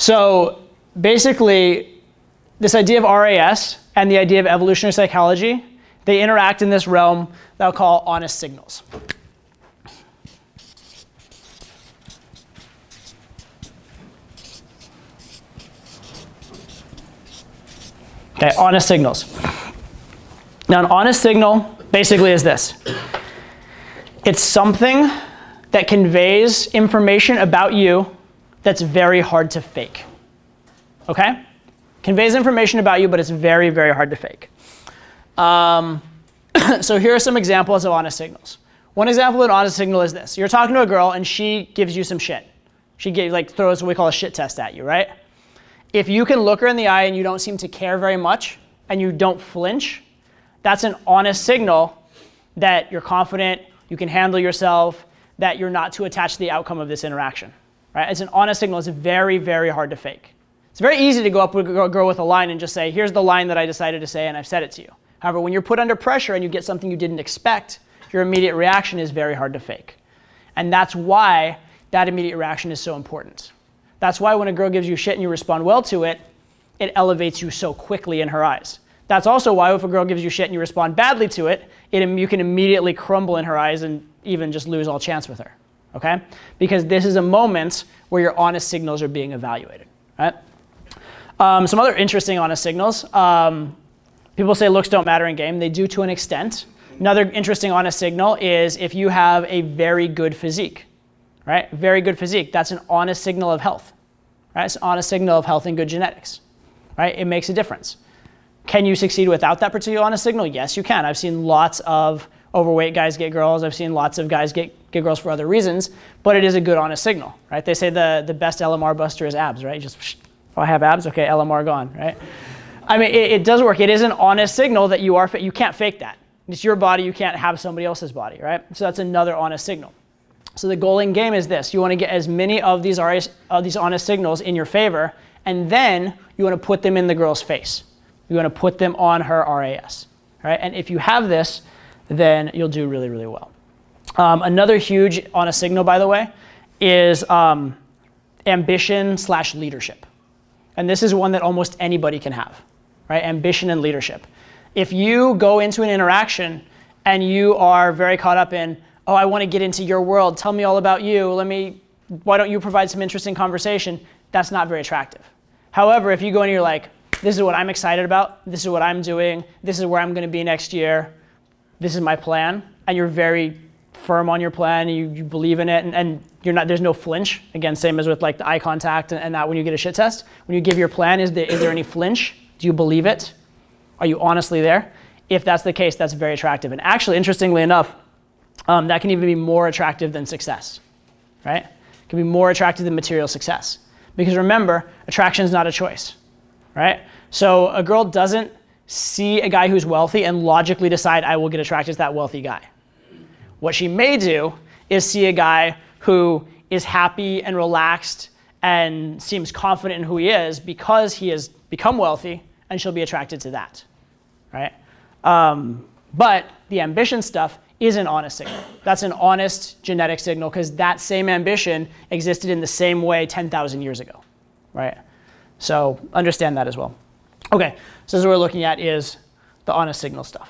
So basically, this idea of RAS and the idea of evolutionary psychology, they interact in this realm that I'll call honest signals. Okay, honest signals. Now, an honest signal basically is this. It's something that conveys information about you that's very hard to fake. Okay? Conveys information about you, but it's very, very hard to fake. So here are some examples of honest signals. One example of an honest signal is this. You're talking to a girl and she gives you some shit. She throws what we call a shit test at you, right? If you can look her in the eye and you don't seem to care very much and you don't flinch, that's an honest signal that you're confident, you can handle yourself, that you're not too attached to the outcome of this interaction. Right? It's an honest signal. It's very, very hard to fake. It's very easy to go up with a girl with a line and just say, here's the line that I decided to say and I've said it to you. However, when you're put under pressure and you get something you didn't expect, your immediate reaction is very hard to fake. And that's why that immediate reaction is so important. That's why when a girl gives you shit and you respond well to it, it elevates you so quickly in her eyes. That's also why if a girl gives you shit and you respond badly to it, you can immediately crumble in her eyes and even just lose all chance with her. Okay? Because this is a moment where your honest signals are being evaluated. Right? Some other interesting honest signals. People say looks don't matter in game. They do to an extent. Another interesting honest signal is if you have a very good physique. Right? Very good physique. That's an honest signal of health. Right? It's an honest signal of health and good genetics. Right? It makes a difference. Can you succeed without that particular honest signal? Yes, you can. I've seen lots of overweight guys get girls. I've seen lots of guys get girls for other reasons, but it is a good honest signal, right? They say the best LMR buster is abs, right? Just, oh, I have abs? Okay, LMR gone, right? I mean, it does work. It is an honest signal that you can't fake that. It's your body, you can't have somebody else's body, right? So that's another honest signal. So the goal in game is this. You want to get as many of these honest signals in your favor, and then you want to put them in the girl's face. You want to put them on her RAS, right? And if you have this, then you'll do really, really well. Another huge honest signal, by the way, is ambition/leadership. And this is one that almost anybody can have, right? Ambition and leadership. If you go into an interaction and you are very caught up in, oh, I want to get into your world, tell me all about you, why don't you provide some interesting conversation, that's not very attractive. However, if you go in and you're like, this is what I'm excited about, this is what I'm doing, this is where I'm going to be next year, this is my plan, and you're very firm on your plan, and you believe in it, and there's no flinch. Again, same as with like the eye contact and that when you get a shit test. When you give your plan, is there any flinch? Do you believe it? Are you honestly there? If that's the case, that's very attractive. And actually, interestingly enough, that can even be more attractive than success, right? It can be more attractive than material success. Because remember, attraction is not a choice, right? So a girl doesn't see a guy who's wealthy and logically decide, I will get attracted to that wealthy guy. What she may do is see a guy who is happy and relaxed and seems confident in who he is because he has become wealthy, and she'll be attracted to that, right? But the ambition stuff is an honest signal. That's an honest genetic signal because that same ambition existed in the same way 10,000 years ago, right? So understand that as well. Okay, so this is what we're looking at is the honest signal stuff.